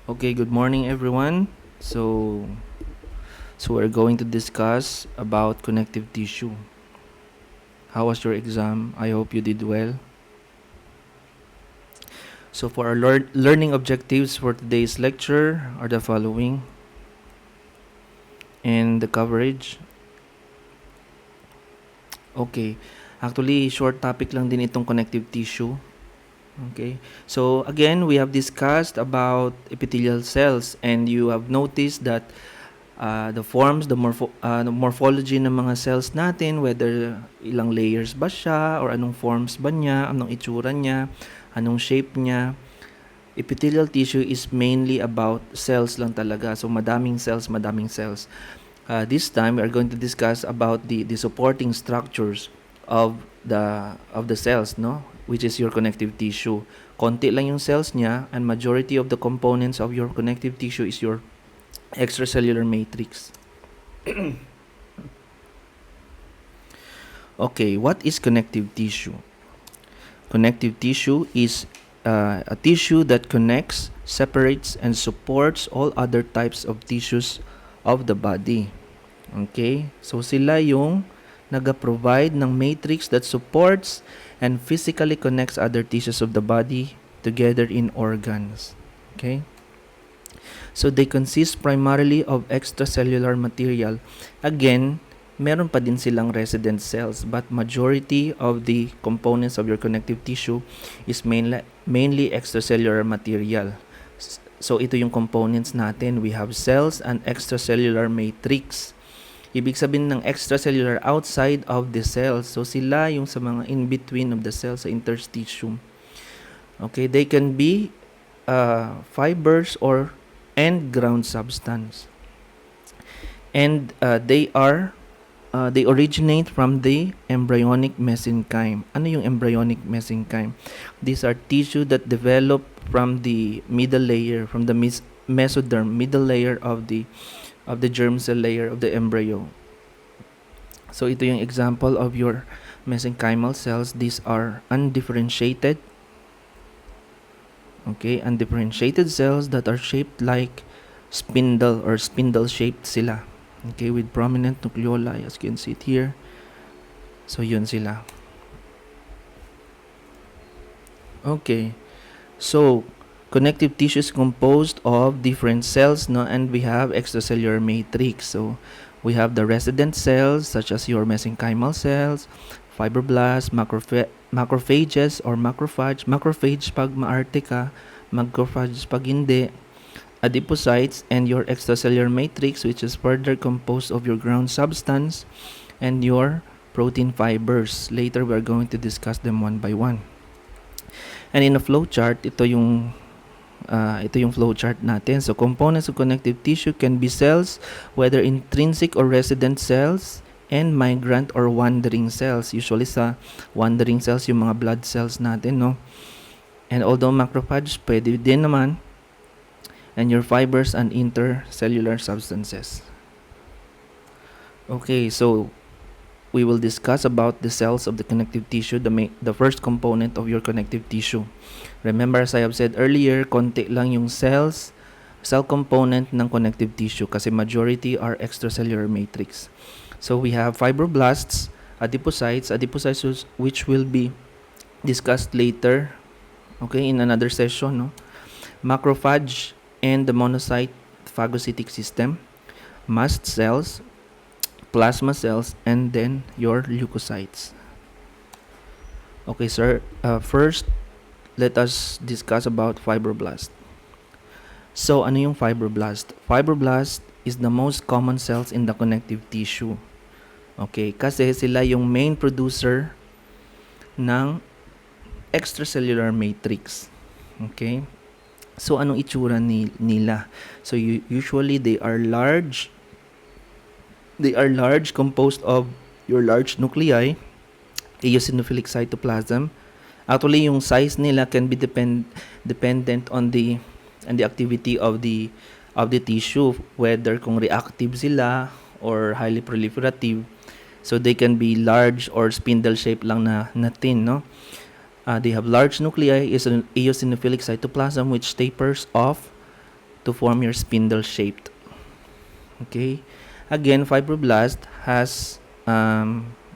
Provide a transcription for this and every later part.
Okay, good morning everyone. So we're going to discuss about connective tissue. How was your exam? I hope you did well. So for our learning objectives for today's lecture are the following. And the coverage. Okay. Actually, short topic lang din itong connective tissue. Okay. So again, we have discussed about epithelial cells and you have noticed that the forms, the morphology ng mga cells natin, whether ilang layers ba siya or anong forms ba niya, anong itsura niya, anong shape niya. Epithelial tissue is mainly about cells lang talaga. So madaming cells, madaming cells. This time we are going to discuss about the supporting structures of the cells, no? Which is your connective tissue. Konti lang yung cells niya and majority of the components of your connective tissue is your extracellular matrix. Okay, what is connective tissue? Connective tissue is a tissue that connects, separates, and supports all other types of tissues of the body. Okay? So sila yung nag-provide ng matrix that supports and physically connects other tissues of the body together in organs. Okay? So they consist primarily of extracellular material. Again, meron pa din silang resident cells, but majority of the components of your connective tissue is mainly extracellular material. So ito yung components natin. We have cells and extracellular matrix. Ibig sabihin ng extracellular outside of the cells. So sila yung sa mga in between of the cells sa interstitium. Okay, they can be fibers or and ground substance. And they originate from the embryonic mesenchyme. Ano yung embryonic mesenchyme? These are tissue that develop from the middle layer, from the mesoderm, middle layer of the germ cell layer of the embryo. So ito yung example of your mesenchymal cells. These are undifferentiated. Okay, undifferentiated cells that are shaped like spindle or spindle-shaped sila. Okay, with prominent nucleoli as you can see it here. So yun sila. Okay, so connective tissue is composed of different cells, no, and we have extracellular matrix. So we have the resident cells such as your mesenchymal cells, fibroblasts, macrophages or macrophage pag maarte ka, macrophages pag hindi, adipocytes, and your extracellular matrix, which is further composed of your ground substance and your protein fibers. Later we are going to discuss them one by one. And in a flow chart, ito yung flow chart natin. So components of connective tissue can be cells, whether intrinsic or resident cells, and migrant or wandering cells. Usually sa wandering cells yung mga blood cells natin, no? And although macrophages pwede din naman, and your fibers and intercellular substances. Okay, so we will discuss about the cells of the connective tissue, the first component of your connective tissue. Remember, as I have said earlier, konti lang yung cell component ng connective tissue kasi majority are extracellular matrix. So we have fibroblasts, adipocytes which will be discussed later, okay, in another session, no? Macrophage and the monocyte phagocytic system, mast cells, plasma cells, and then your leukocytes. Okay, sir. First, let us discuss about fibroblast. So, ano yung fibroblast? Fibroblast is the most common cells in the connective tissue. Okay, kasi sila yung main producer ng extracellular matrix. Okay? So, anong itsura nila? So, usually they are large. They are large, composed of your large nuclei, eosinophilic cytoplasm. Actually, yung size nila can be dependent on the activity of the tissue, whether kung reactive sila or highly proliferative. So they can be large or spindle shape lang na thin, no? They have large nuclei, eosinophilic cytoplasm which tapers off to form your spindle shaped. Okay? Again, fibroblast has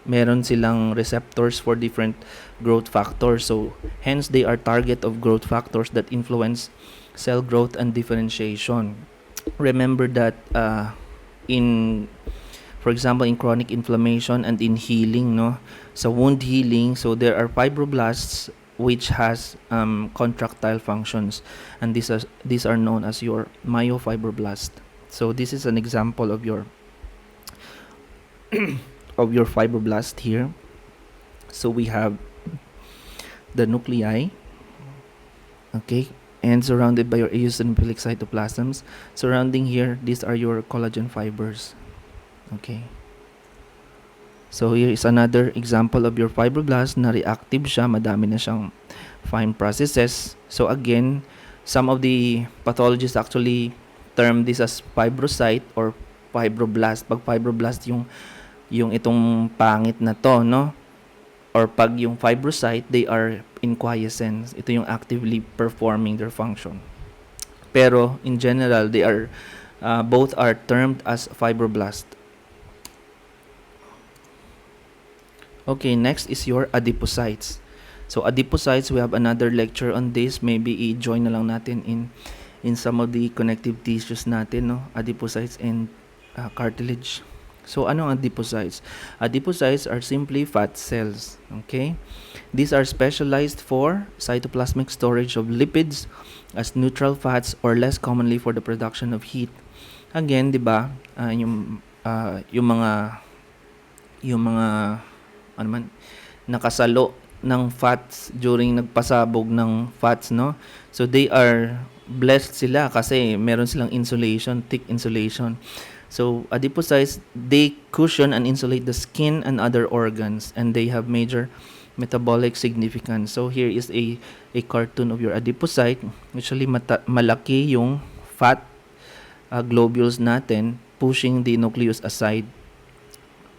meron silang receptors for different growth factors. So, hence they are target of growth factors that influence cell growth and differentiation. Remember that in, for example, in chronic inflammation and in healing, no, sa wound healing, so there are fibroblasts which has contractile functions, and these are known as your myofibroblast. So this is an example of your of your fibroblast here. So we have the nuclei, okay, and surrounded by your eosinophilic cytoplasms. Surrounding here, these are your collagen fibers. Okay. So here is another example of your fibroblast na reactive siya, madami na siyang fine processes. So again, some of the pathologists actually term this as fibrocyte or fibroblast. Pag fibroblast yung itong pangit na to, no? Or pag yung fibrocyte, they are in quiescence. Ito yung actively performing their function. Pero in general, they are both are termed as fibroblast. Okay, next is your adipocytes. So adipocytes, we have another lecture on this. Maybe i-join na lang natin in some of the connective tissues natin, no? Adipocytes and cartilage. So ano ang adipocytes? Adipocytes are simply fat cells, okay? These are specialized for cytoplasmic storage of lipids as neutral fats or less commonly for the production of heat. Again, 'di ba? Yung mga ano man, nakasalo ng fats during nagpasabog ng fats, no? So they are blessed sila kasi meron silang insulation, thick insulation. So adipocytes, they cushion and insulate the skin and other organs, and they have major metabolic significance. So here is a cartoon of your adipocyte. Usually malaki yung fat globules natin pushing the nucleus aside.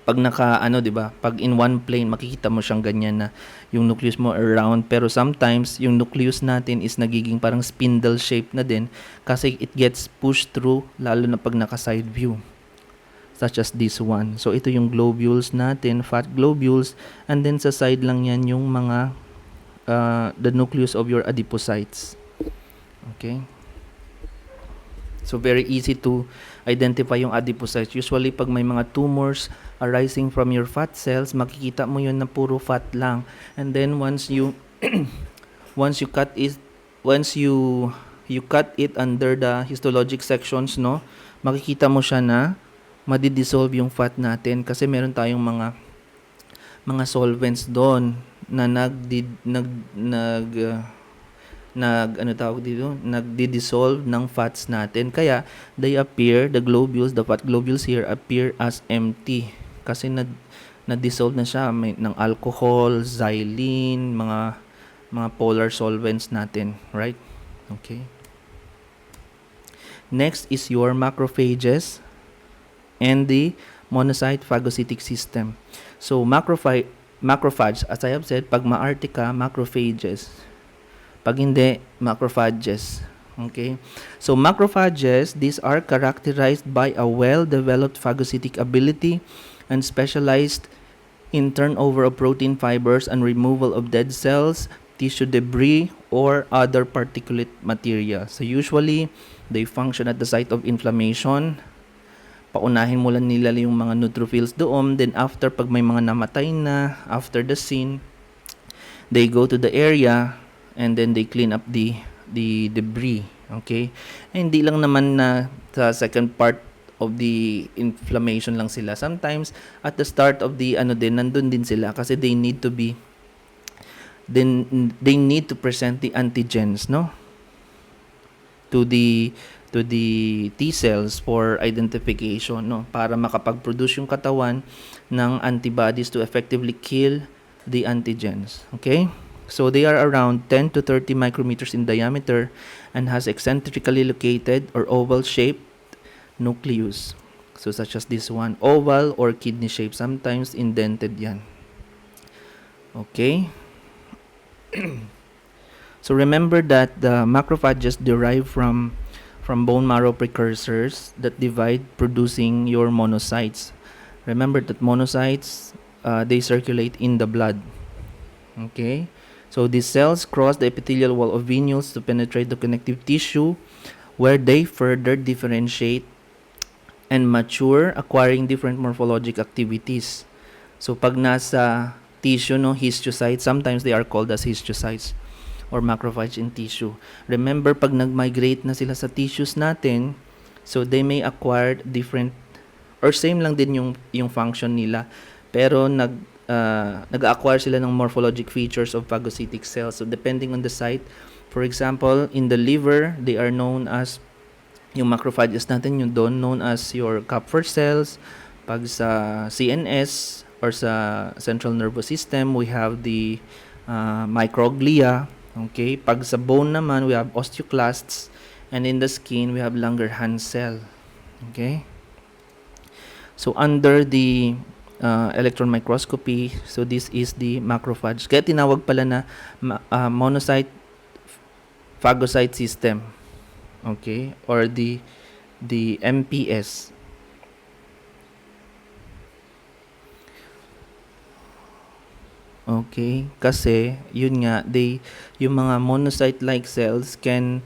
Pag di ba? Pag in one plane, makikita mo siyang ganyan na yung nucleus mo around. Pero sometimes, yung nucleus natin is nagiging parang spindle shape na din kasi it gets pushed through, lalo na pag naka-side view. Such as this one. So, ito yung globules natin, fat globules. And then, sa side lang yan yung mga, the nucleus of your adipocytes. Okay? So, very easy to identify yung adipocytes. Usually, pag may mga tumors arising from your fat cells, makikita mo yun na puro fat lang. And then, once you cut it under the histologic sections, no, makikita mo siya na madidissolve yung fat natin kasi meron tayong mga solvents doon na nagdi-dissolve ng fats natin. Kaya they appear, the fat globules here appear as empty kasi na-dissolve na siya ng alcohol, xylene, mga polar solvents natin, right? Okay. Next is your macrophages and the monocyte phagocytic system. So macrophage, as I have said, pag ma-arte ka, macrophages. Pag hindi, macrophages. Okay? So macrophages, these are characterized by a well-developed phagocytic ability and specialized in turnover of protein fibers and removal of dead cells, tissue debris, or other particulate material. So usually, they function at the site of inflammation. Paunahin mo lang nila yung mga neutrophils doon. Then after, pag may mga namatay na, after the scene, they go to the area and then they clean up the debris. Okay? And hindi lang naman na sa second part of the inflammation lang sila. Sometimes, at the start of the nandun din sila kasi they need to present the antigens, no? To the T cells for identification, no? Para makapag-produce yung katawan ng antibodies to effectively kill the antigens. Okay? So they are around 10 to 30 micrometers in diameter and has eccentrically located or oval-shaped nucleus. So such as this one, oval or kidney shape, sometimes indented yan. Okay? So remember that the macrophages derive from from bone marrow precursors that divide, producing your monocytes. Remember that monocytes, they circulate in the blood. Okay, so these cells cross the epithelial wall of venules to penetrate the connective tissue, where they further differentiate and mature, acquiring different morphologic activities. So pag nasa tissue, no, histiocytes, sometimes they are called as histiocytes or macrophage in tissue. Remember, pag nag-migrate na sila sa tissues natin, so they may acquire different or same lang din yung function nila, pero nag-acquire sila ng morphologic features of phagocytic cells. So depending on the site, for example, in the liver, they are known as yung macrophages natin, yung doon known as your Kupffer cells. Pag sa CNS or sa central nervous system, we have the microglia. Okay, pag sa bone naman, we have osteoclasts, and in the skin, we have Langerhans cell. Okay, so under the electron microscopy, so this is the macrophage. Kaya tinawag pala na monocyte phagocyte system. Okay, or the MPS. Okay, kasi yun nga, yung mga monocyte-like cells can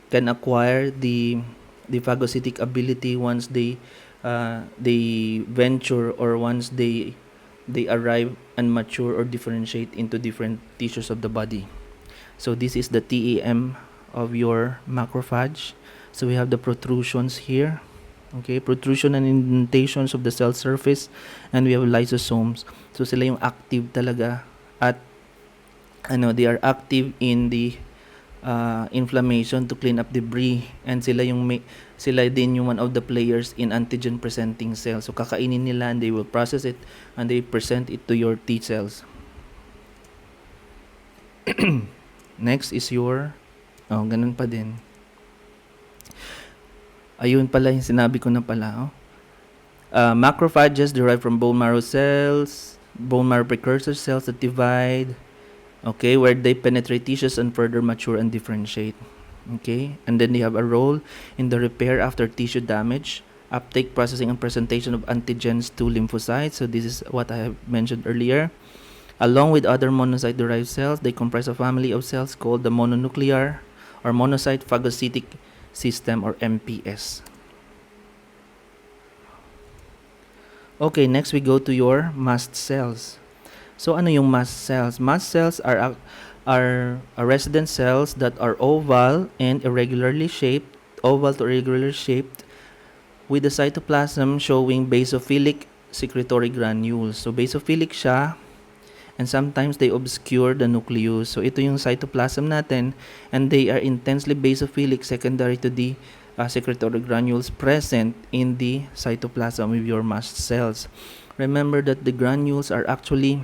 acquire the phagocytic ability once they venture, or once they arrive and mature or differentiate into different tissues of the body. So this is the TEM of your macrophage. So we have the protrusions here. Okay, protrusion and indentations of the cell surface, and we have lysosomes. So sila yung active talaga, at they are active in the inflammation to clean up debris, and sila din yung one of the players in antigen presenting cells. So kakainin nila, and they will process it, and they present it to your T cells. Next is your ganun pa din. Ayun pala yung sinabi ko na pala. Macrophages derive from bone marrow cells, bone marrow precursor cells that divide, okay, where they penetrate tissues and further mature and differentiate. Okay, and then they have a role in the repair after tissue damage, uptake, processing, and presentation of antigens to lymphocytes. So this is what I have mentioned earlier. Along with other monocyte-derived cells, they comprise a family of cells called the mononuclear or monocyte phagocytic system, or MPS. Okay, next we go to your mast cells. So ano yung mast cells? Mast cells are resident cells that are oval to irregularly shaped, with the cytoplasm showing basophilic secretory granules. So basophilic siya, and sometimes they obscure the nucleus. So ito yung cytoplasm natin, and they are intensely basophilic, secondary to the secretory granules present in the cytoplasm of your mast cells. Remember that the granules are actually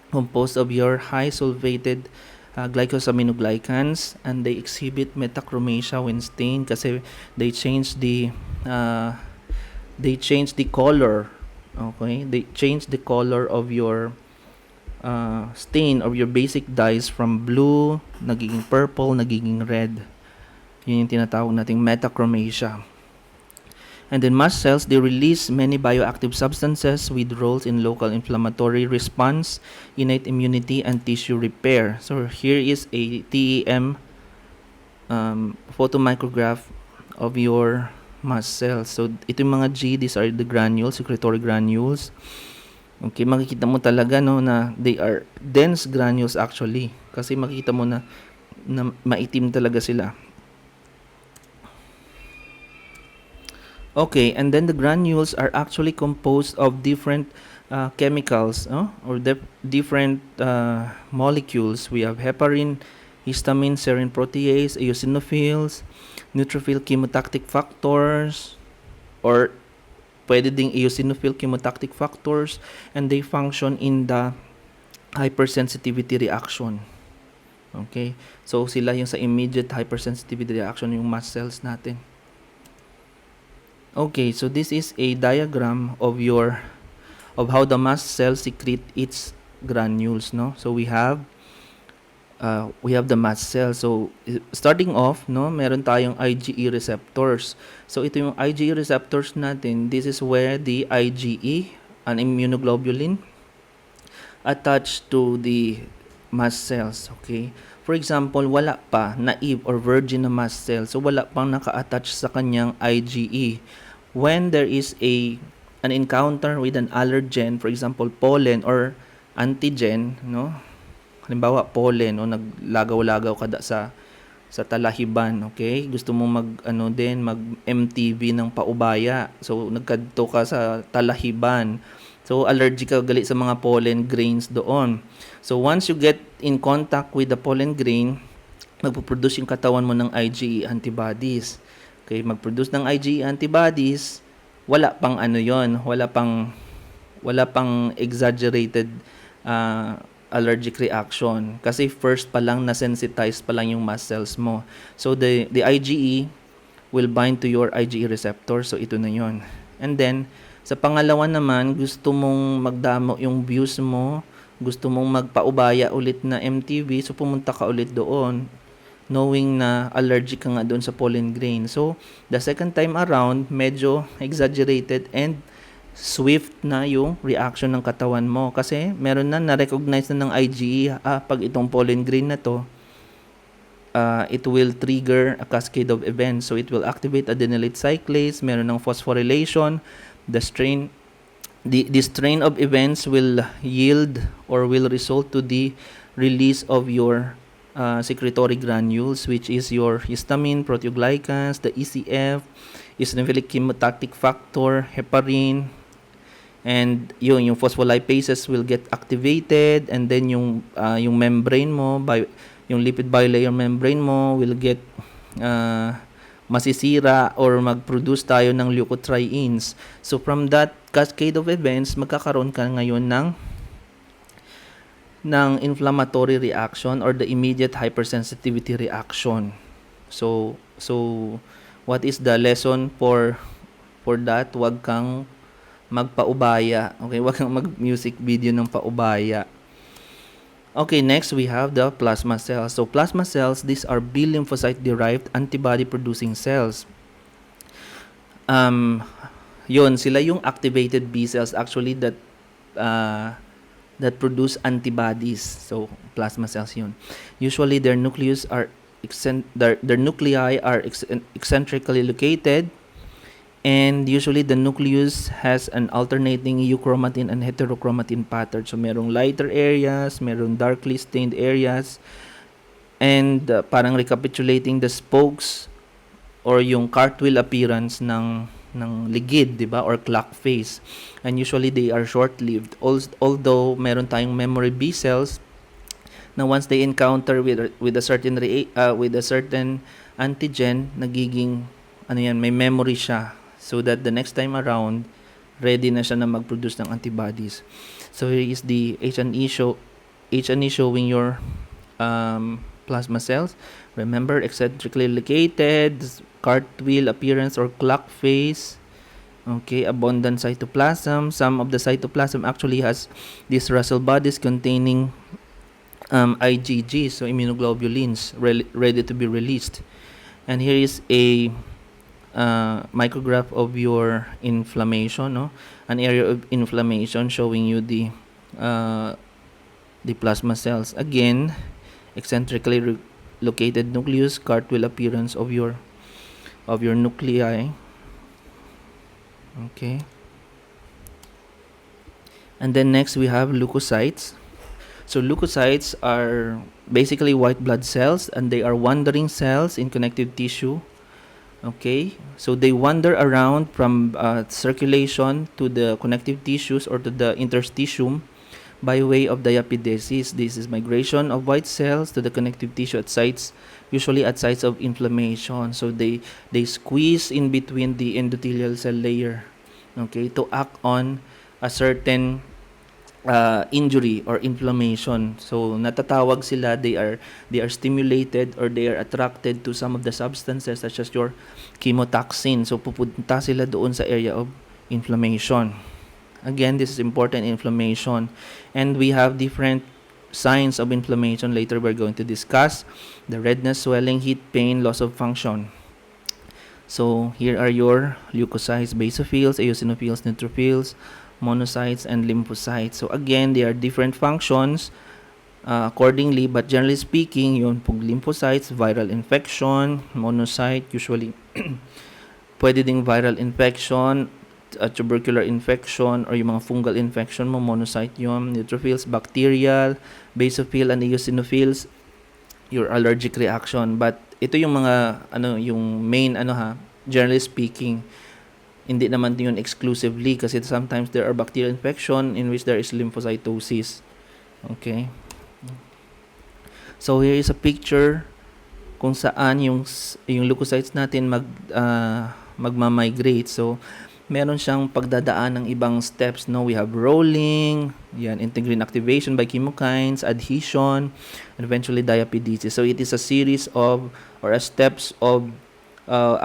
composed of your high solvated glycosaminoglycans, and they exhibit metachromasia when stained kasi they change the color. Okay, they change the color of your stain of your basic dyes from blue, nagiging purple, nagiging red. Yun yung tinatawag nating metachromasia. And then mast cells, they release many bioactive substances with roles in local inflammatory response, innate immunity, and tissue repair. So here is a TEM photomicrograph of your mast cells. So ito yung mga G, these are the granules, secretory granules. Okay, makikita mo talaga na they are dense granules actually, kasi makikita mo na maitim talaga sila. Okay, and then the granules are actually composed of different chemicals, or different molecules. We have heparin, histamine, serine protease, eosinophils, neutrophil chemotactic factors, or pwede ding eosinophil chemotactic factors, and they function in the hypersensitivity reaction. Okay, so sila yung sa immediate hypersensitivity reaction, yung mast cells natin. Okay, so this is a diagram of how the mast cell secrete its granules, no? So we have we have the mast cell. So starting off, no, meron tayong IgE receptors. So ito yung IgE receptors natin. This is where the IgE, an immunoglobulin, attached to the mast cells. Okay. For example, wala pa, naive or virgin na mast cell. So wala pang naka-attach sa kanyang IgE. When there is an encounter with an allergen, for example, pollen or antigen, no? Halimbawa, pollen, no? Naglagaw-lagaw ka sa talahiban, okay? Gusto mo mag MTV ng paubaya. So, nagkadto ka sa talahiban. So, allergic ka gali sa mga pollen grains doon. So, once you get in contact with the pollen grain, magpo-produce yung katawan mo ng IgE antibodies. Okay, mag-produce ng IgE antibodies, wala pang wala pang exaggerated allergic reaction kasi first pa lang na-sensitize pa lang yung mast cells mo. So the IgE will bind to your IgE receptor. So ito na yon. And then sa pangalawa naman, gusto mong magdamo yung views mo, gusto mong magpaubaya ulit na MTV, so pumunta ka ulit doon knowing na allergic ka nga doon sa pollen grain. So the second time around, medyo exaggerated and swift na yung reaction ng katawan mo kasi meron na-recognize na ng IgE, pag itong pollen grain na to, it will trigger a cascade of events. So it will activate adenylate cyclase, meron ng phosphorylation, the strain of events will yield or will result to the release of your secretory granules, which is your histamine, proteoglycans, the ECF, eosinophilic chemotaxis factor, heparin, and yung phospholipases will get activated, and then yung membrane mo, yung lipid bilayer membrane mo will get masisira or mag-produce tayo ng leukotrienes. So from that cascade of events, magkakaroon ka ngayon ng inflammatory reaction or the immediate hypersensitivity reaction. So what is the lesson for that? Wag kang magpaubaya. Okay, wag kang mag-music video ng paubaya. Okay, next we have the plasma cells. So plasma cells, these are B lymphocyte-derived antibody-producing cells. Yun, sila yung activated B cells actually that produce antibodies. So plasma cells yun. Usually their nuclei are eccentrically located, and usually the nucleus has an alternating euchromatin and heterochromatin pattern. So merong lighter areas, merong darkly stained areas, and parang recapitulating the spokes or yung cartwheel appearance ng ligid, di ba, or clock face. And usually they are short-lived. Although meron tayong memory B cells na once they encounter with a certain antigen, nagiging may memory siya, so that the next time around, ready na siya na mag-produce ng antibodies. So here is the H&E showing your plasma cells. Remember, eccentrically located, cartwheel appearance or clock face. Okay, abundant cytoplasm. Some of the cytoplasm actually has these Russell bodies containing IgG, so immunoglobulins, ready to be released. And here is a micrograph of your inflammation, no? An area of inflammation showing you the plasma cells. Again, eccentrically located nucleus, cartwheel appearance of your nuclei. Okay. And then next we have leukocytes. So leukocytes are basically white blood cells, and they are wandering cells in connective tissue. Okay, so they wander around from circulation to the connective tissues or to the interstitium by way of diapedesis. This is migration of white cells to the connective tissue at sites, usually at sites of inflammation. So they squeeze in between the endothelial cell layer, okay, to act on a certain injury or inflammation. So natatawag sila, they are stimulated or they are attracted to some of the substances such as your chemotaxin. So pupunta sila doon sa area of inflammation. Again, this is important, inflammation. And we have different signs of inflammation. Later we're going to discuss the redness, swelling, heat, pain, loss of function. So here are your leukocytes, basophils, eosinophils, neutrophils, monocytes, and lymphocytes. So again, they are different functions accordingly, but generally speaking, yung pag lymphocytes, viral infection, monocyte, usually pwede ding viral infection, tubercular infection, or yung mga fungal infection mo, monocyte yun. Neutrophils, bacterial, basophil, and eosinophils, your allergic reaction. But ito yung mga, yung main, generally speaking, hindi naman yun exclusively kasi sometimes there are bacterial infection in which there is lymphocytosis. Okay? So here is a picture kung saan yung leukocytes natin magma-migrate. So meron siyang pagdadaan ng ibang steps, no? We have rolling, yan, integrin activation by chemokines, adhesion, and eventually diapedesis. So it is a series of or a steps of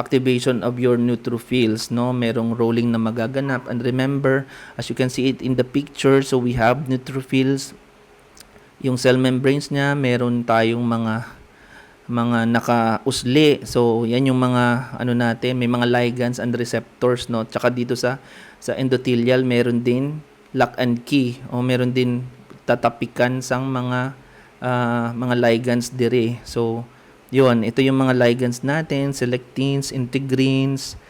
activation of your neutrophils, no? Merong rolling na magaganap, and remember, as you can see it in the picture, so we have neutrophils, yung cell membranes niya, meron tayong mga naka-usli. So, yan yung mga natin, may mga ligands and receptors, no? Tsaka dito sa endothelial, meron din lock and key, o meron din tatapikan sang mga ligands dire. So, yun, ito yung mga ligands natin, selectins, integrins,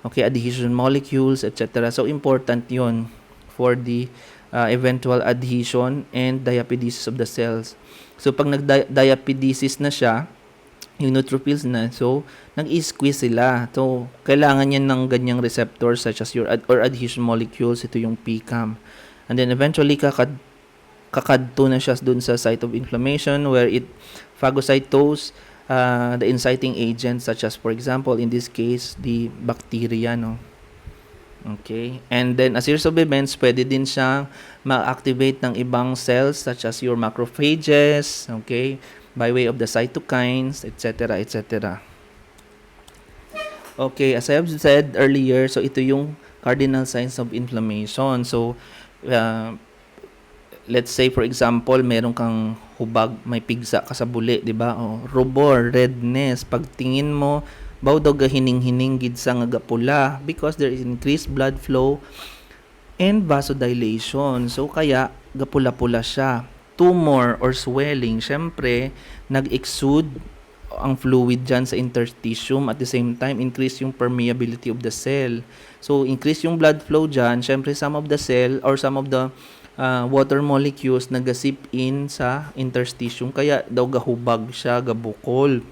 okay, adhesion molecules, etc. So, important yun for the eventual adhesion and diapedesis of the cells. So, pag nag-diapedesis na siya, yung neutrophils na, so, nag-i-squeeze sila. So, kailangan yan ng ganyang receptors such as your or adhesion molecules. Ito yung PCAM. And then, eventually, kakadto na siya dun sa site of inflammation where it phagocytose the inciting agents such as, for example, in this case, the bacteria, no? Okay. And then, a series of events, pwede din siyang ma-activate ng ibang cells such as your macrophages, okay, by way of the cytokines, etc., etc. Okay, as I have said earlier, so ito yung cardinal signs of inflammation. So, let's say, for example, meron kang hubag, may pigsa ka sa buli, di ba? O, rubor, redness, pagtingin mo, baw daw gahining-hining gid sa nga pula because there is increased blood flow and vasodilation. So kaya gapula-pula siya. Tumor or swelling, syempre nag-exude ang fluid dyan sa interstitium, at the same time increase yung permeability of the cell. So increase yung blood flow dyan, syempre some of the cell or some of the water molecules nagasip in sa interstitium, kaya daw gahubag siya, gabukol.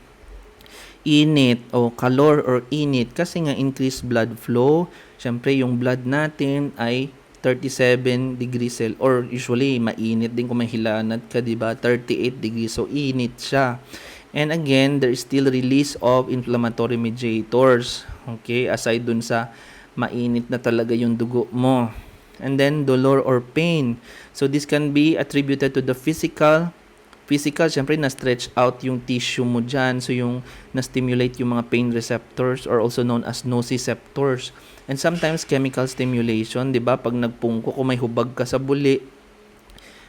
Init o calor or init kasi nga increased blood flow. Syempre yung blood natin ay 37 degrees Celsius, or usually mainit din kung may hilanat ka, diba? 38 degrees, so init siya. And again, there is still release of inflammatory mediators, okay, aside dun sa mainit na talaga yung dugo mo. And then dolor or pain, so this can be attributed to the physical, syempre na-stretch out yung tissue mo dyan. So, yung na-stimulate yung mga pain receptors or also known as nociceptors. And sometimes, chemical stimulation, di ba? Pag nagpungko, kung may hubag ka sa buli,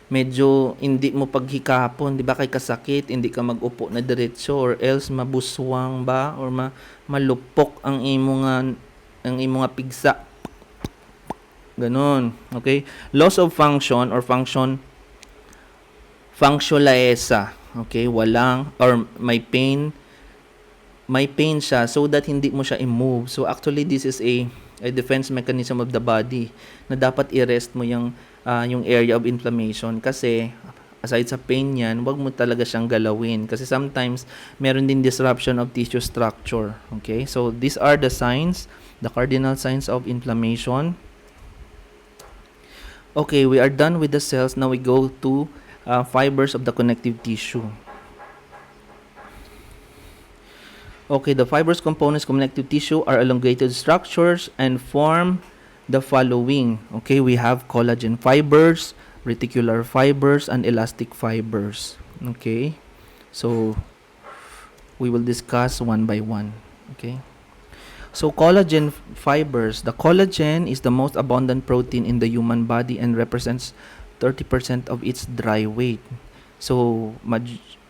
medyo hindi mo paghikapon, di ba? Kay kasakit, hindi ka mag-upo na diretso or else mabuswang ba or malupok ang imo nga pigsa. Ganon. Okay? Loss of function or functionalesa, okay, walang or may pain siya so that hindi mo siya i-move. So actually this is a defense mechanism of the body na dapat i-rest mo yung area of inflammation kasi aside sa pain yan, wag mo talaga siyang galawin kasi sometimes meron din disruption of tissue structure. Okay, so these are the signs, the cardinal signs of inflammation. Okay, we are done with the cells. Now we go to fibers of the connective tissue. Okay, the fibers components connective tissue are elongated structures and form the following. Okay, we have collagen fibers, reticular fibers, and elastic fibers. Okay, so we will discuss one by one. Okay, so collagen fibers. The collagen is the most abundant protein in the human body and represents 30% of its dry weight. So,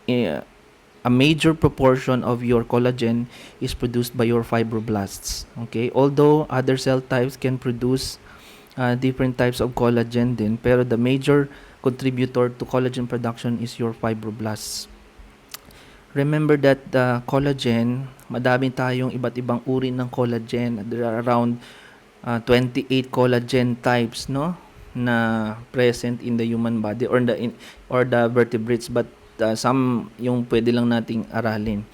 a major proportion of your collagen is produced by your fibroblasts. Okay, although other cell types can produce different types of collagen din, pero the major contributor to collagen production is your fibroblasts. Remember that the collagen, madami tayong iba't ibang uri ng collagen. There are around 28 collagen types, no, na present in the human body or the vertebrates, but some yung pwede lang nating aralin.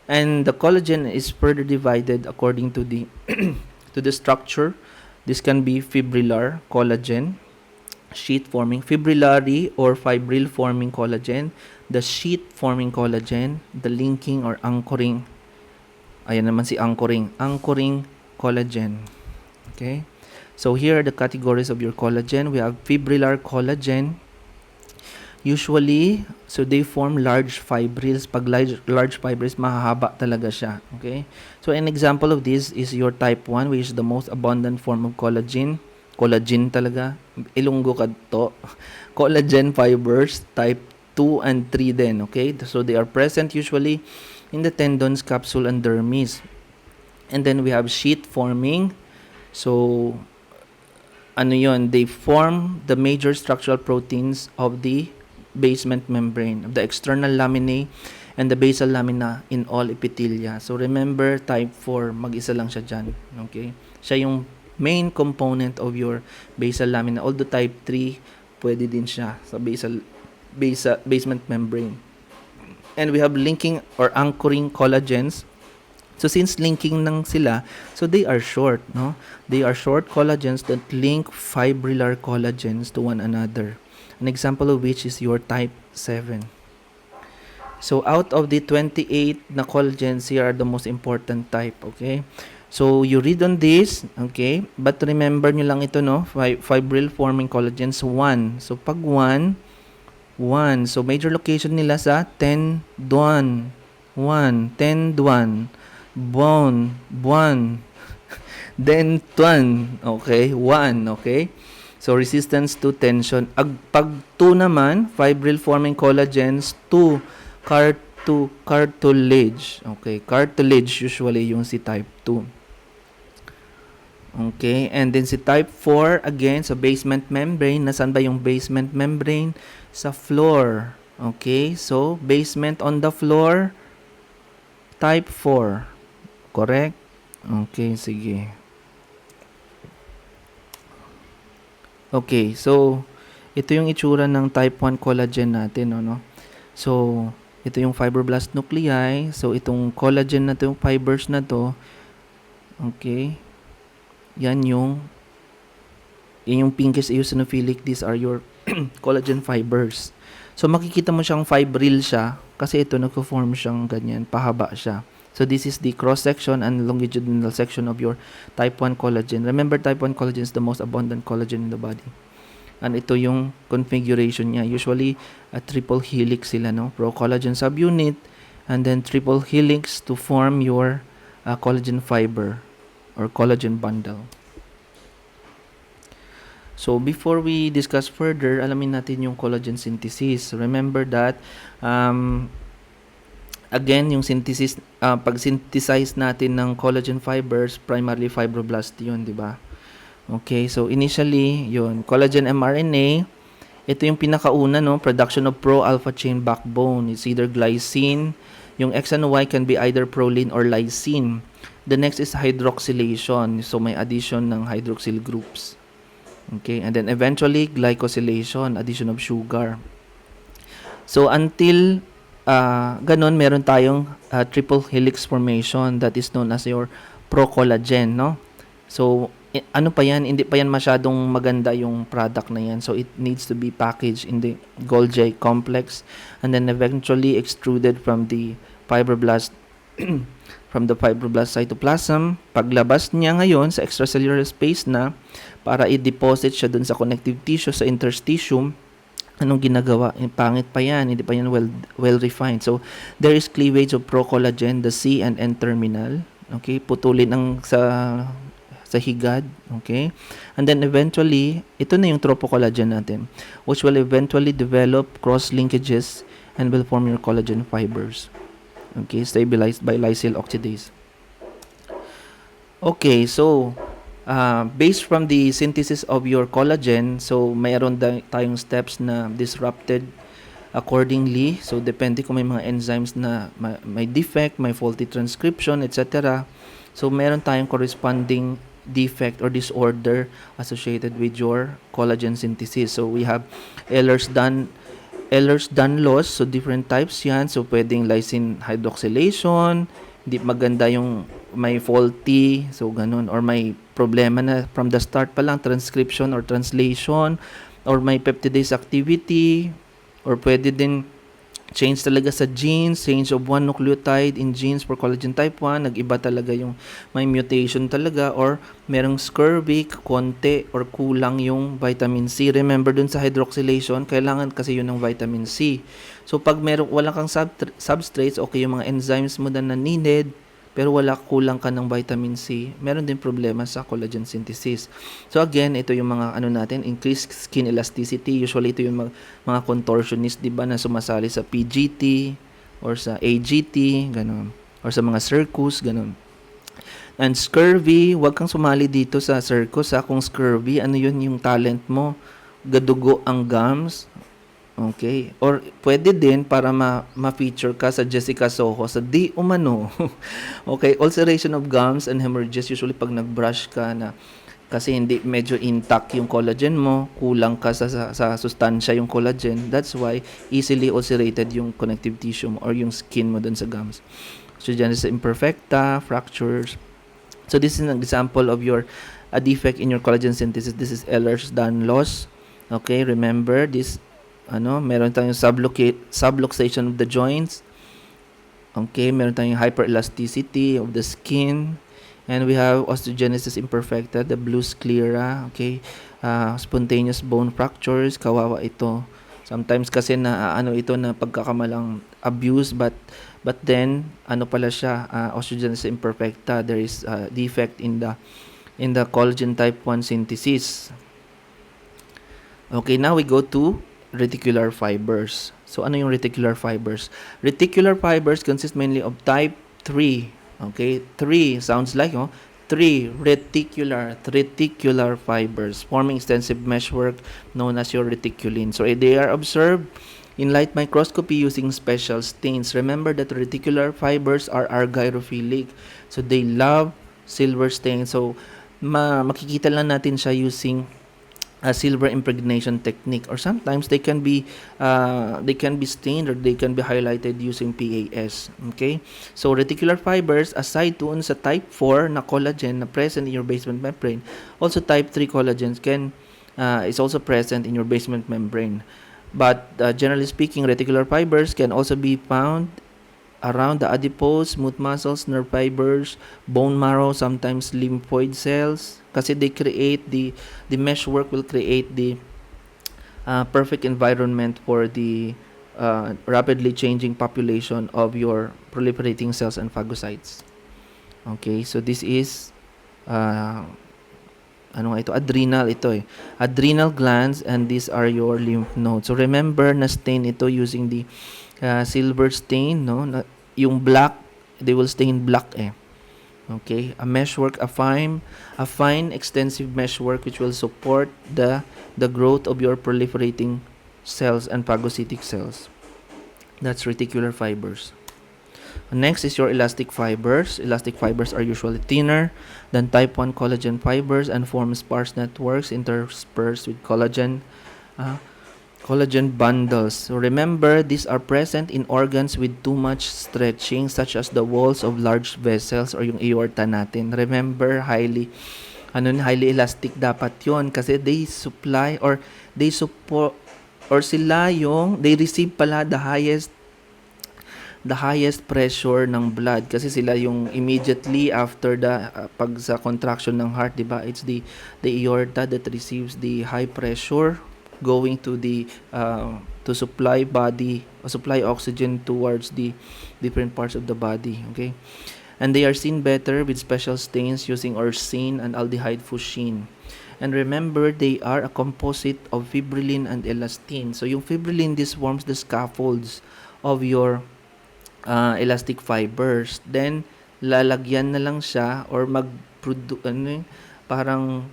And the collagen is further divided according to the to the structure. This can be fibrillar collagen, sheet forming, fibrillary or fibril forming collagen, the sheet forming collagen, the linking or anchoring. Ayan naman si anchoring collagen. Okay? So here are the categories of your collagen. We have fibrillar collagen. Usually, so they form large fibrils. Pag large fibrils, mahahaba talaga siya. Okay? So an example of this is your type 1, which is the most abundant form of collagen. Collagen talaga. Ilunggo ka to. Collagen fibers, type 2 and 3 din. Okay? So they are present usually in the tendons, capsule, and dermis. And then we have sheet forming. So, ano yun? They form the major structural proteins of the basement membrane, of the external laminae and the basal lamina in all epithelia. So, remember, type 4, mag-isa lang siya dyan. Okay? Siya yung main component of your basal lamina. Although type 3, pwede din siya sa basement membrane. And we have linking or anchoring collagens. So since linking nang sila, so they are short, no? They are short collagens that link fibrillar collagens to one another. An example of which is your type 7. So out of the 28 na collagens, here are the most important type, okay? So you read on this, okay? But remember nyo lang ito, no? Fibril forming collagens 1. So pag 1, so major location nila sa tendon, 1, tendon, bone, then 1, okay, 1, okay. So resistance to tension. Pag 2 naman, fibril forming collagens 2, cartilage, okay, cartilage usually yung si type 2. Okay, and then si type 4, again, sa basement membrane. Nasaan ba yung basement membrane? Sa floor. Okay, so basement on the floor, type 4. Correct? Okay, sige. Okay, so ito yung itsura ng type 1 collagen natin, no? So, ito yung fibroblast nuclei. So, itong collagen na to, yung fibers na to, okay, yan yung pinkish eosinophilic. These are your collagen fibers. So, makikita mo siyang fibril siya kasi ito nagko-form siyang ganyan, pahaba siya. So, this is the cross-section and longitudinal section of your type 1 collagen. Remember, type 1 collagen is the most abundant collagen in the body. And ito yung configuration niya. Usually, a triple helix sila, no? Pro-collagen subunit and then triple helix to form your collagen fiber or collagen bundle. So, before we discuss further, alamin natin yung collagen synthesis. Remember that, again, yung synthesis, pag-synthesize natin ng collagen fibers, primarily fibroblast yun, di ba? Okay, so initially, yun, collagen mRNA, ito yung pinakauna, no? Production of pro-alpha chain backbone. It's either glycine. Yung X and Y can be either proline or lysine. The next is hydroxylation. So, may addition ng hydroxyl groups. Okay, and then eventually, glycosylation, addition of sugar. So, until ganon, meron tayong triple helix formation that is known as your pro-collagen, no? So, ano pa yan? Hindi pa yan masyadong maganda yung product na yan. So, it needs to be packaged in the Golgi complex and then eventually extruded from the fibroblast from the fibroblast cytoplasm. Paglabas niya ngayon sa extracellular space na para i-deposit siya dun sa connective tissue, sa interstitium, anong ginagawa? Pangit pa yan. Hindi pa yan well refined. So, there is cleavage of pro-collagen, the C and N terminal. Okay? Putulin ang sa sa higad, okay? And then eventually, ito na yung tropocollagen natin, which will eventually develop cross-linkages and will form your collagen fibers. Okay, stabilized by lysyl oxidase. Okay, so based from the synthesis of your collagen, so mayroon tayong steps na disrupted accordingly. So depende kung may mga enzymes na may defect, may faulty transcription, etc. So meron tayong corresponding defect or disorder associated with your collagen synthesis. So we have Ehlers-Danlos, so different types yan. So pwedeng lysine hydroxylation, hindi maganda yung may faulty, so ganun, or may problema na from the start pa lang, transcription or translation, or may peptidase activity, or pwede din change talaga sa genes, change of one nucleotide in genes for collagen type 1, nag-iba talaga yung may mutation talaga, or merong scurvy, konti or kulang yung vitamin C. Remember dun sa hydroxylation, kailangan kasi yun ng vitamin C. So pag wala kang substrates, okay yung mga enzymes mo na needed, pero kulang ka ng vitamin C, meron din problema sa collagen synthesis. So again, ito yung mga natin, increased skin elasticity. Usually ito yung mga contortionist, 'di ba, na sumasali sa PGT or sa AGT, ganun. Or sa mga circus, ganun. And scurvy, wag kang sumali dito sa circus kung scurvy, ano yun yung talent mo? Gadugo ang gums. Okay. Or pwede din para ma-feature ka sa Jessica Soho sa di umano. Okay. Ulceration of gums and hemorrhages, usually pag nag-brush ka na kasi hindi medyo intact yung collagen mo, kulang ka sa sustansya yung collagen. That's why easily ulcerated yung connective tissue mo or yung skin mo dun sa gums. Osteogenesis imperfecta, fractures. So this is an example of a defect in your collagen synthesis. This is Ehlers-Danlos. Okay, remember this. Meron tayong subluxation of the joints. Okay, meron tayong hyperelasticity of the skin. And we have osteogenesis imperfecta, the blue sclera. Okay, spontaneous bone fractures, kawawa ito. Sometimes kasi ito na pagkakamalang abuse, but then pala siya, osteogenesis imperfecta. There is a defect in the collagen type 1 synthesis. Okay, now we go to reticular fibers. So, ano yung reticular fibers? Reticular fibers consist mainly of type 3. Okay? 3 sounds like, 3 reticular fibers forming extensive meshwork known as your reticulin. So, they are observed in light microscopy using special stains. Remember that reticular fibers are argyrophilic. So, they love silver stains. So, makikita lang natin siya using a silver impregnation technique, or sometimes they can be stained or they can be highlighted using PAS. Okay, so reticular fibers, aside doon sa type 4 na collagen na present in your basement membrane, also type 3 collagen is also present in your basement membrane, but generally speaking, reticular fibers can also be found around the adipose, smooth muscles, nerve fibers, bone marrow, sometimes lymphoid cells, kasi they create the meshwork will create the perfect environment for the rapidly changing population of your proliferating cells and phagocytes. Okay, so this is adrenal adrenal glands, and these are your lymph nodes. So remember na stain ito using the silver stain, yung black, they will stain black Okay, a meshwork, a fine extensive meshwork which will support the growth of your proliferating cells and phagocytic cells. That's reticular fibers. Next is your elastic fibers. Elastic fibers are usually thinner than type 1 collagen fibers and form sparse networks interspersed with collagen bundles. So remember, these are present in organs with too much stretching, such as the walls of large vessels or yung aorta natin. Remember, highly elastic dapat yon, kasi they supply or they support or sila yung they receive pala the highest pressure ng blood, kasi sila yung immediately after the pag sa contraction ng heart, di ba? It's the aorta that receives the high pressure going to the to supply oxygen towards the different parts of the body. Okay, And they are seen better with special stains using orcine and aldehyde fuchsin. And remember, they are a composite of fibrillin and elastin. So yung fibrillin, this forms the scaffolds of your elastic fibers. Then lalagyan na lang siya or parang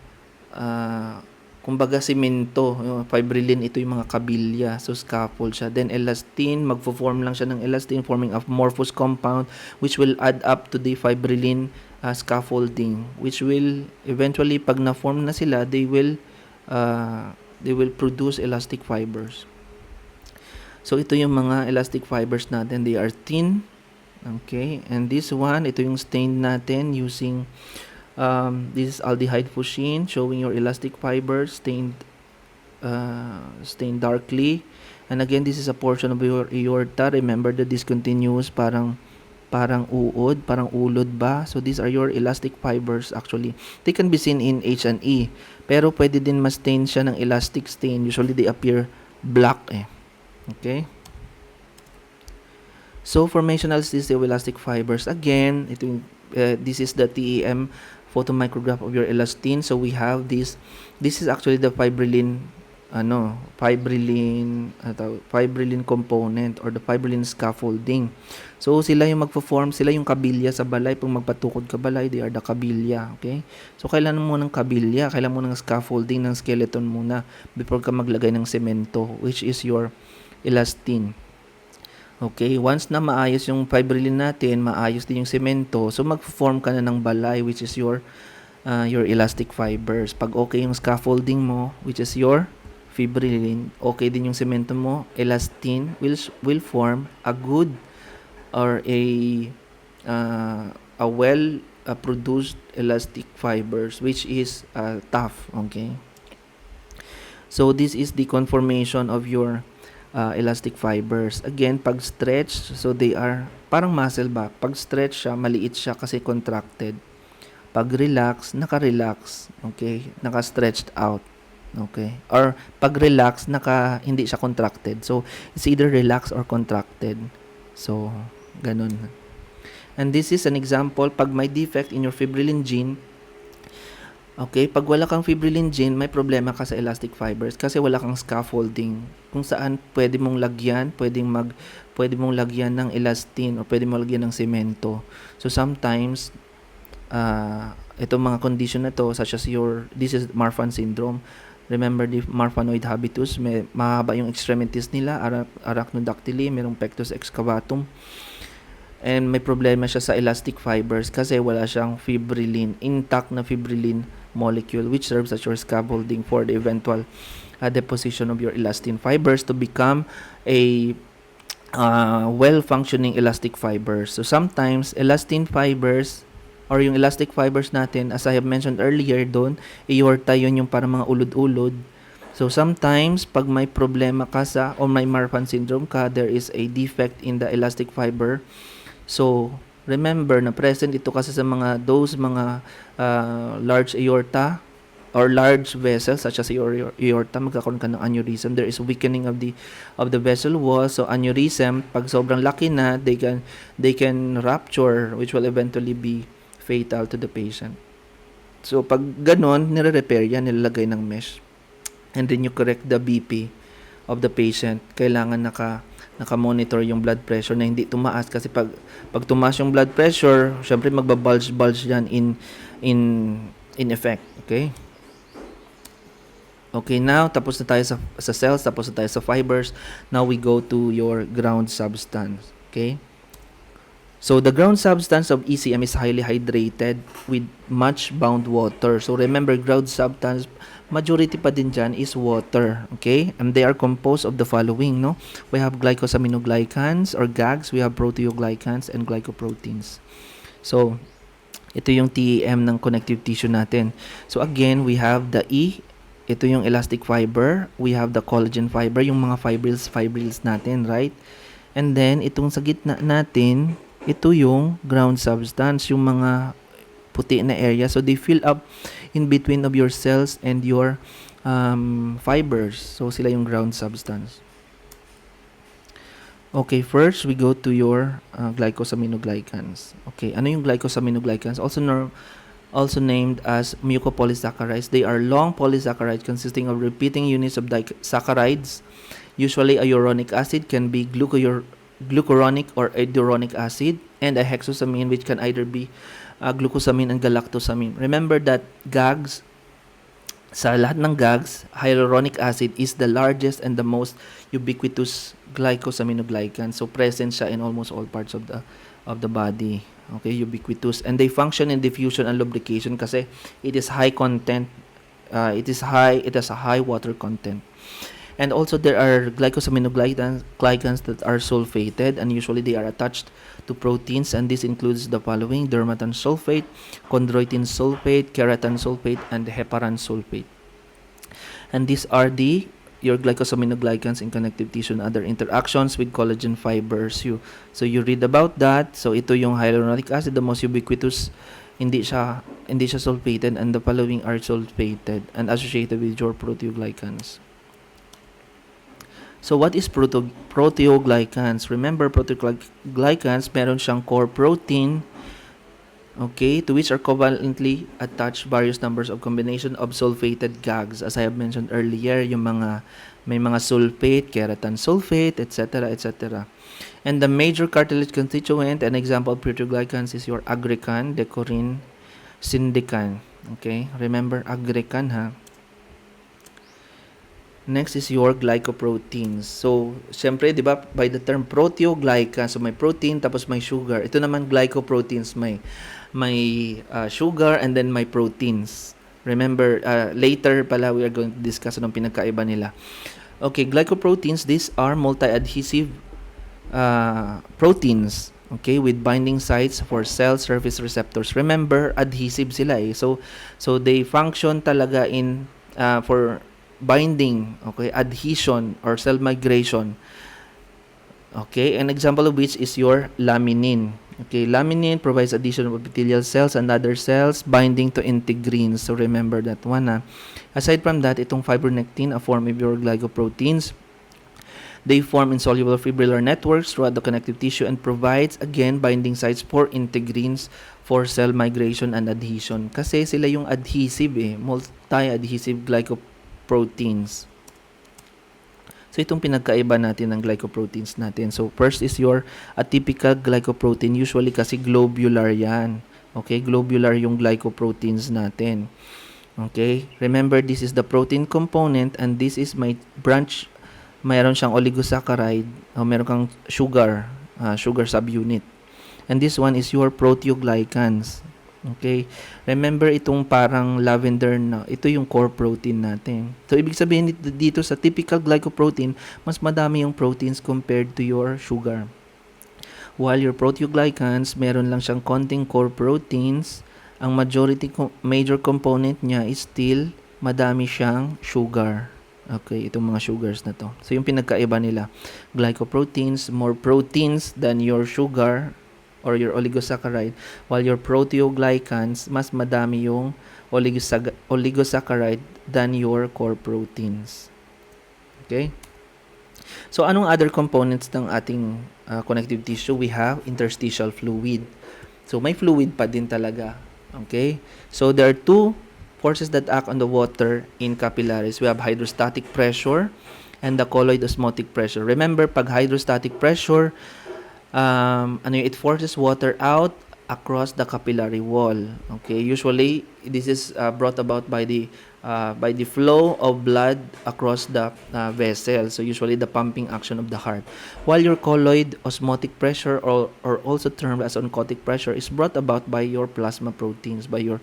kumbaga simento, yung fibrillin, ito yung mga kabilya, so scaffold siya. Then elastin, magfo-form lang siya ng elastin, forming a amorphous compound which will add up to the fibrillin scaffolding, which will eventually, pag na-form na sila, they will produce elastic fibers. So ito yung mga elastic fibers natin, they are thin. Okay, and this one, ito yung stain natin using this is aldehyde fuchsin, showing your elastic fibers stained darkly. And again, this is a portion of your aorta. Remember the discontinuous, parang uod, parang ulod ba? So these are your elastic fibers actually. They can be seen in H and E, pero pwede din ma-stain siya ng elastic stain. Usually they appear black Okay? So formational system of elastic fibers. Again, this is the TEM photomicrograph of your elastin. So we have this is actually the fibrillin component or the fibrillin scaffolding. So sila yung magfo-form, sila yung kabilya sa balay. Pag magpatukod ka balay, they are the kabilya. Okay? So kailangan mo ng kabilya, kailangan mo ng scaffolding ng skeleton muna before ka maglagay ng semento, which is your elastin. Okay, once na maayos yung fibrillin natin, maayos din yung semento, so mag-form ka na ng balay, which is your elastic fibers. Pag okay yung scaffolding mo, which is your fibrillin, okay din yung semento mo, elastin will form a good or a well produced elastic fibers, which is tough. Okay, so this is the conformation of your elastic fibers. Again, pag stretch, so they are parang muscle back. Pag stretch siya, maliit siya kasi contracted. Pag relax, naka-relax. Okay? Naka-stretched out. Okay? Or pag relax, hindi siya contracted. So, it's either relax or contracted. So, ganun. And this is an example, pag may defect in your fibrillin gene, okay, pag wala kang fibrillin gene, may problema ka sa elastic fibers kasi wala kang scaffolding kung saan pwede mong lagyan ng elastin o pwede mong lagyan ng semento. So sometimes itong mga condition na to, such as this is Marfan syndrome. Remember the Marfanoid habitus, may mahaba yung extremities nila, arachnodactyly, merong pectus excavatum. And may problema siya sa elastic fibers kasi wala siyang fibrillin, intact na fibrillin molecule, which serves as your scaffolding for the eventual deposition of your elastin fibers to become a well-functioning elastic fibers. So sometimes elastin fibers or yung elastic fibers natin, as I have mentioned earlier doon, aorta yun yung parang mga ulod-ulod. So sometimes pag may problema ka or may Marfan syndrome ka, there is a defect in the elastic fiber. So remember na present ito kasi sa those large aorta or large vessels such as your aorta, magkakaroon ka ng aneurysm. There is weakening of the vessel wall. So aneurysm, pag sobrang laki na, they can rupture, which will eventually be fatal to the patient. So pag ganon, nire-repair yan, nilalagay ng mesh. And then you correct the BP of the patient. Kailangan naka-monitor yung blood pressure na hindi tumaas kasi pag tumaas yung blood pressure, syempre magbabulge yan in effect. Okay, now tapos na tayo sa cells, tapos na tayo sa fibers. Now we go to your ground substance. Okay? So the ground substance of ECM is highly hydrated with much bound water. So remember, ground substance, majority pa din dyan is water. Okay? And they are composed of the following, no? We have glycosaminoglycans or GAGs, we have proteoglycans and glycoproteins. So ito yung TEM ng connective tissue natin. So again, we have the E, ito yung elastic fiber, we have the collagen fiber, yung mga fibrils natin, right? And then itong sa gitna natin, ito yung ground substance, yung mga puti na area. So they fill up in between of your cells and your fibers. So sila yung ground substance. Okay, first we go to your glycosaminoglycans. Okay, ano yung glycosaminoglycans? Also named as mucopolysaccharides. They are long polysaccharides consisting of repeating units of saccharides. Usually a uronic acid can be glucuronic or iduronic acid, and a hexosamine which can either be glucosamine and galactosamine. Remember that GAGs, sa lahat ng GAGs, hyaluronic acid is the largest and the most ubiquitous glycosaminoglycan. So present siya in almost all parts of the body. Okay, ubiquitous, and they function in diffusion and lubrication kasi it is high content. It has a high water content. And also there are glycosaminoglycans that are sulfated, and usually they are attached to proteins, and this includes the following: dermatan sulfate, chondroitin sulfate, keratin sulfate, and heparan sulfate. And these are your glycosaminoglycans in connective tissue and other interactions with collagen fibers. So you read about that. So ito yung hyaluronic acid, the most ubiquitous, hindi siya sulfated, and the following are sulfated and associated with your proteoglycans. So what is proteoglycans? Remember, proteoglycans, meron siyang core protein, okay, to which are covalently attached various numbers of combination of sulfated GAGs. As I have mentioned earlier, may mga sulfate, keratin sulfate, etc., etc. And the major cartilage constituent, an example of proteoglycans is your agrican, decorin, syndecan. Okay, remember agrican, ha? Next is your glycoproteins. So, syempre, di ba, by the term proteoglycan, so may protein, tapos may sugar. Ito naman, glycoproteins, may sugar, and then may proteins. Remember, later pala, we are going to discuss anong pinagkaiba nila. Okay, glycoproteins, these are multi-adhesive proteins, okay, with binding sites for cell surface receptors. Remember, adhesive sila eh. So they function talaga in, for binding, okay, adhesion or cell migration. Okay, an example of which is your laminin. Okay, laminin provides addition of epithelial cells and other cells binding to integrins. So remember that one. Aside from that, itong fibronectin, a form of your glycoproteins, they form insoluble fibrillar networks throughout the connective tissue and provides, again, binding sites for integrins for cell migration and adhesion. Kasi sila yung adhesive eh, multi-adhesive glycoproteins. So, itong pinagkaiba natin ng glycoproteins natin. So, first is your atypical glycoprotein. Usually kasi globular yan. Okay, globular yung glycoproteins natin. Okay, remember this is the protein component and this is my branch. Mayroon siyang oligosaccharide, meron kang sugar subunit. And this one is your proteoglycans. Okay, remember itong parang lavender na, ito yung core protein natin. So, ibig sabihin dito sa typical glycoprotein, mas madami yung proteins compared to your sugar. While your proteoglycans, meron lang siyang konting core proteins, ang major component niya is still madami siyang sugar. Okay, itong mga sugars na to. So, yung pinagkaiba nila, glycoproteins, more proteins than your sugar or your oligosaccharide, while your proteoglycans, mas madami yung oligosaccharide than your core proteins. Okay? So, anong other components ng ating connective tissue? We have interstitial fluid. So, may fluid pa din talaga. Okay? So, there are two forces that act on the water in capillaries. We have hydrostatic pressure and the colloid osmotic pressure. Remember, pag hydrostatic pressure, it forces water out across the capillary wall. Okay, usually this is brought about by the flow of blood across the vessel. So usually the pumping action of the heart. While your colloid osmotic pressure, or also termed as oncotic pressure, is brought about by your plasma proteins, by your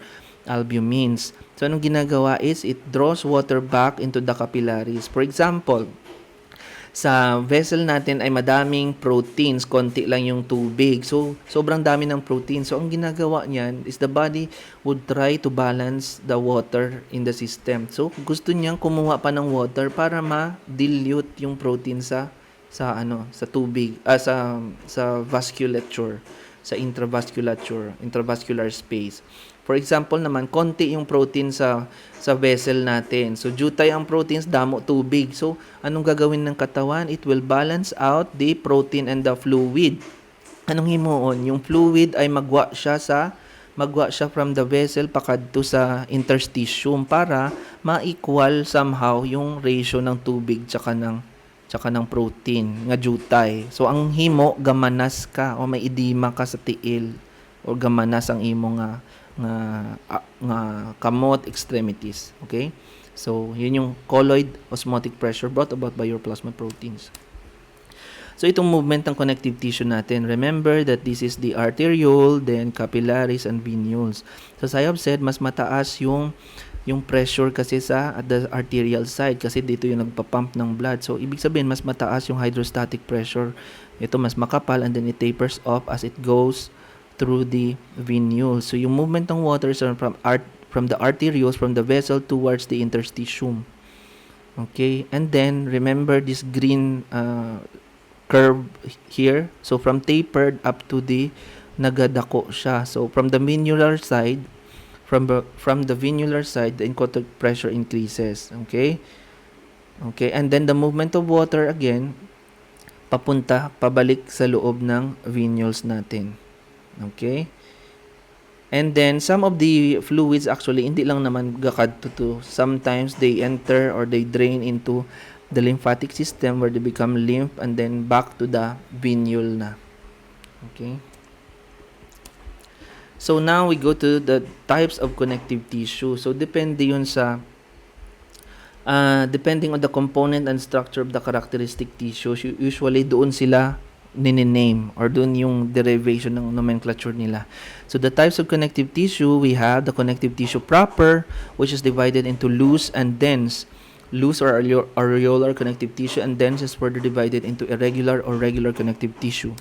albumins. So anong ginagawa is it draws water back into the capillaries. For example, sa vessel natin ay madaming proteins, konti lang yung tubig. So, sobrang dami ng protein. So, ang ginagawa niyan is the body would try to balance the water in the system. So, gusto niyang kumuha pa ng water para ma-dilute yung protein sa tubig, sa vasculature, sa intravascular space. For example naman, konti yung protein sa vessel natin. So, jutay ang proteins, damo tubig. So, anong gagawin ng katawan? It will balance out the protein and the fluid. Anong himuon? Yung fluid ay magwa siya from the vessel pakadto sa interstitium para ma-equal somehow yung ratio ng tubig tsaka ng protein nga jutay. So ang himo gamanas ka o may edema ka sa tiil o gamanas ang imo nga kamot extremities. Okay? So yun yung colloid osmotic pressure brought about by your plasma proteins. So, itong movement ng connective tissue natin, remember that this is the arteriole, then capillaries, and venules. So, as I have said, mas mataas yung pressure kasi at the arterial side kasi dito yung nagpapump ng blood. So, ibig sabihin, mas mataas yung hydrostatic pressure. Ito mas makapal and then it tapers off as it goes through the venules. So, yung movement ng water is from the arterioles, from the vessel towards the interstitium. Okay? And then, remember this green curve here. So, from tapered up to the nagadako siya. So, from the venular side, from the venular side, the incotic pressure increases. Okay? Okay, and then the movement of water again, pabalik sa loob ng venules natin. Okay? And then, some of the fluids actually, hindi lang naman gakadto to. Sometimes, they enter or they drain into the lymphatic system where they become lymph and then back to the venule na. Okay? So, now we go to the types of connective tissue. So, depende yun sa depending on the component and structure of the characteristic tissues, usually doon sila name or doon yung derivation ng nomenclature nila. So, the types of connective tissue, we have the connective tissue proper, which is divided into loose and dense. Loose or areolar connective tissue, and dense is further divided into irregular or regular connective tissue.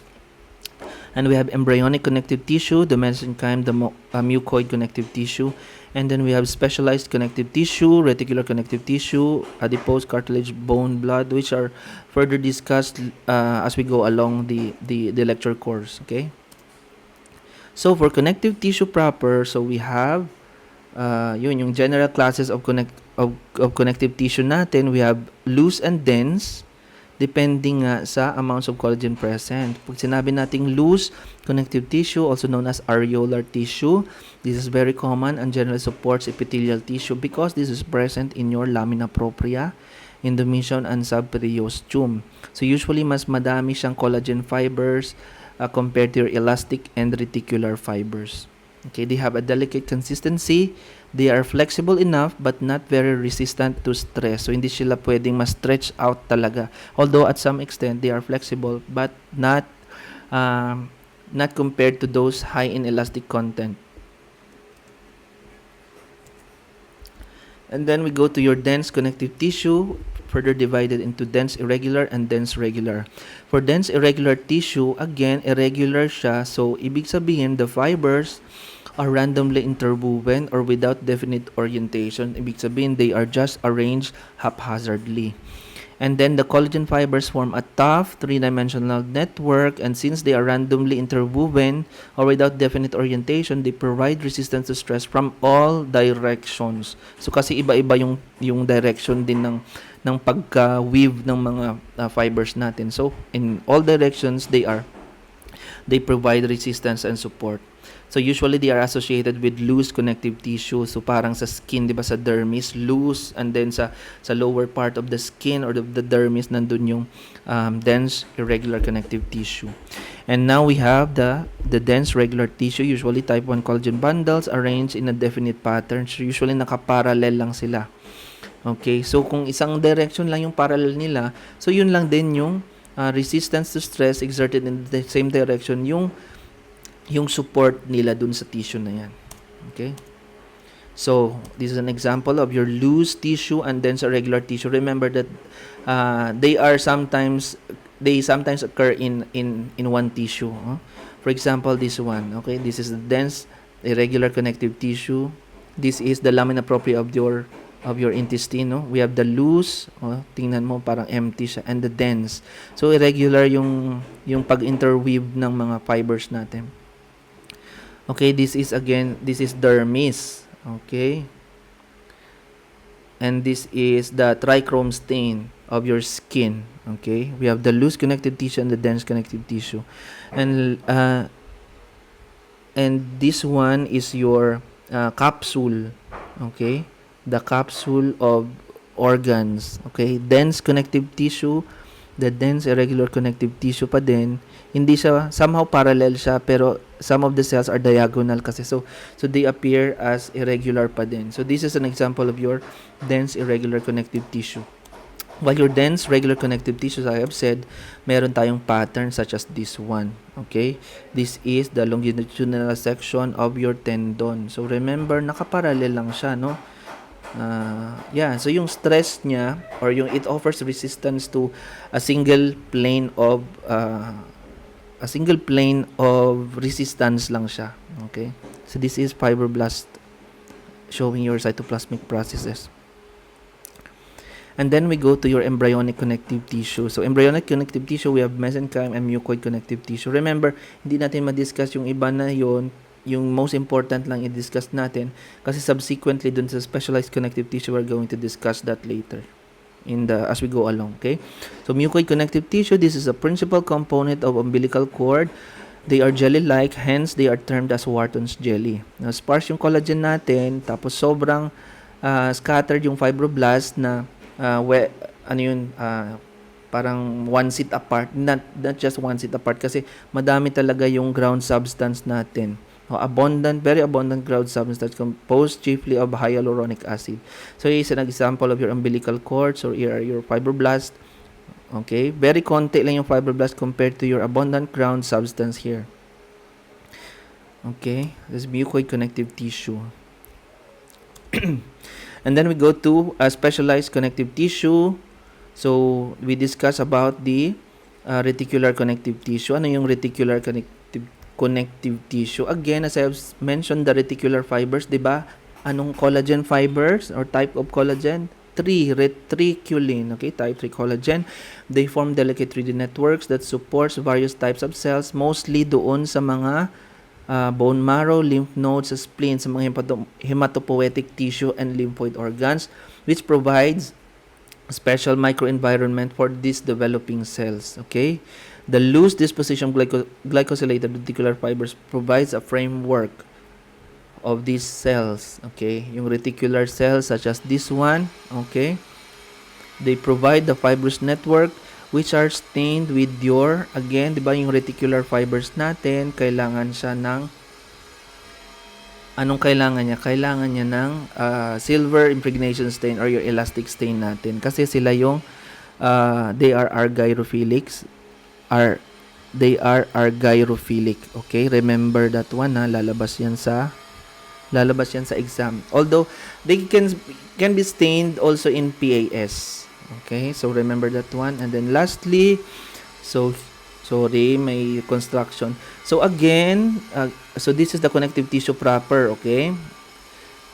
And we have embryonic connective tissue, the mesenchyme, the mucoid connective tissue, and then we have specialized connective tissue, reticular connective tissue, adipose, cartilage, bone, blood, which are further discussed as we go along the lecture course. Okay. So for connective tissue proper, so we have yung general classes of connective tissue natin. We have loose and dense depending sa amounts of collagen present. Pag sinabi nating loose connective tissue, also known as areolar tissue, this is very common and generally supports epithelial tissue because this is present in your lamina propria, endomysium, and subperiosteum. So usually mas madami siyang collagen fibers compared to your elastic and reticular fibers. Okay, they have a delicate consistency. They are flexible enough but not very resistant to stress. So, hindi sila pwedeng ma-stretch out talaga. Although, at some extent, they are flexible but not compared to those high in elastic content. And then we go to your dense connective tissue, further divided into dense irregular and dense regular. For dense irregular tissue, again, irregular siya. So, ibig sabihin, the fibers are randomly interwoven or without definite orientation. Ibig sabihin, they are just arranged haphazardly. And then the collagen fibers form a tough three-dimensional network, and since they are randomly interwoven or without definite orientation, they provide resistance to stress from all directions. So kasi iba-iba yung direction din ng pagka-weave ng mga fibers natin. So in all directions, they provide resistance and support. So usually they are associated with loose connective tissue. So parang sa skin, 'di ba, sa dermis loose, and then sa lower part of the skin or the dermis nandun yung dense irregular connective tissue. And now we have the dense regular tissue, usually type 1 collagen bundles arranged in a definite pattern. So usually nakaparallel lang sila. Okay, so kung isang direction lang yung parallel nila, so yun lang din yung resistance to stress exerted in the same direction, yung support nila dun sa tissue na yan. Okay? So, this is an example of your loose tissue and dense irregular tissue. Remember that they sometimes occur in one tissue. For example, this one. Okay? This is the dense irregular connective tissue. This is the lamina propria of your intestine. No? We have the loose. Tingnan mo, parang empty siya. And the dense. So, irregular yung pag-interweave ng mga fibers natin. Okay, this is dermis. Okay, and this is the trichrome stain of your skin. Okay, we have the loose connective tissue and the dense connective tissue, and this one is your capsule. Okay, the capsule of organs. Okay, dense connective tissue, the dense irregular connective tissue pa din. Hindi siya, somehow parallel siya, pero some of the cells are diagonal kasi. So they appear as irregular pa din. So this is an example of your dense irregular connective tissue. While your dense regular connective tissues, I have said, meron tayong pattern such as this one. Okay? This is the longitudinal section of your tendon. So remember, nakaparallel lang siya, no? Yeah, so yung stress niya, or yung it offers resistance to a single plane of resistance lang siya. Okay? So this is fibroblast showing your cytoplasmic processes. And then we go to your embryonic connective tissue. So embryonic connective tissue, we have mesenchyme and mucoid connective tissue. Remember, hindi natin ma-discuss yung iba na yon. Yung most important lang i-discuss natin kasi subsequently dun sa specialized connective tissue, we're going to discuss that later as we go along. Okay? So mucoid connective tissue, this is a principal component of umbilical cord. They are jelly-like, hence they are termed as Wharton's jelly. Now, sparse yung collagen natin, tapos sobrang scattered yung fibroblast na parang one seat apart, not just one seat apart kasi madami talaga yung ground substance natin. Very abundant ground substance composed chiefly of hyaluronic acid. So here's an example of your umbilical cords or your fibroblast. Okay, very konti lang yung fibroblast compared to your abundant ground substance here. Okay, this is mucoid connective tissue. And then we go to a specialized connective tissue. So we discuss about the reticular connective tissue. Ano yung reticular connective tissue? Again, as I have mentioned, the reticular fibers, di ba? Anong collagen fibers or type of collagen? 3, retriculin. Okay, type 3 collagen. They form delicate 3D networks that supports various types of cells, mostly doon sa mga bone marrow, lymph nodes, spleen, sa mga hematopoietic tissue and lymphoid organs, which provides a special microenvironment for these developing cells. Okay, the loose disposition of glycosylated reticular fibers provides a framework of these cells. Okay, yung reticular cells such as this one. Okay, they provide the fibrous network which are stained with your, again, di ba yung reticular fibers natin, kailangan siya ng, anong kailangan niya? Kailangan niya ng silver impregnation stain or your elastic stain natin. Kasi sila yung, they are argyrophilics. They are argyrophilic. Okay, remember that one ha, lalabas yan sa exam. Although, they can be stained also in PAS. Okay, so remember that one. And then lastly, so sorry, may construction. So again, so this is the connective tissue proper, okay?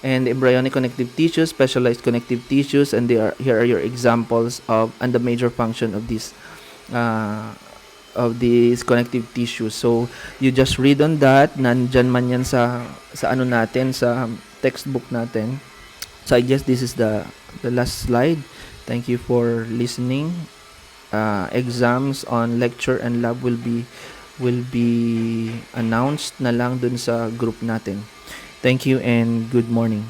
And embryonic connective tissue, specialized connective tissues, and here are your examples of and the major function of these connective tissues. So you just read on that. Nandyan man yan sa ano natin, sa textbook natin. So I guess this is the last slide. Thank you for listening. Exams on lecture and lab will be announced na lang dun sa group natin. Thank you and good morning.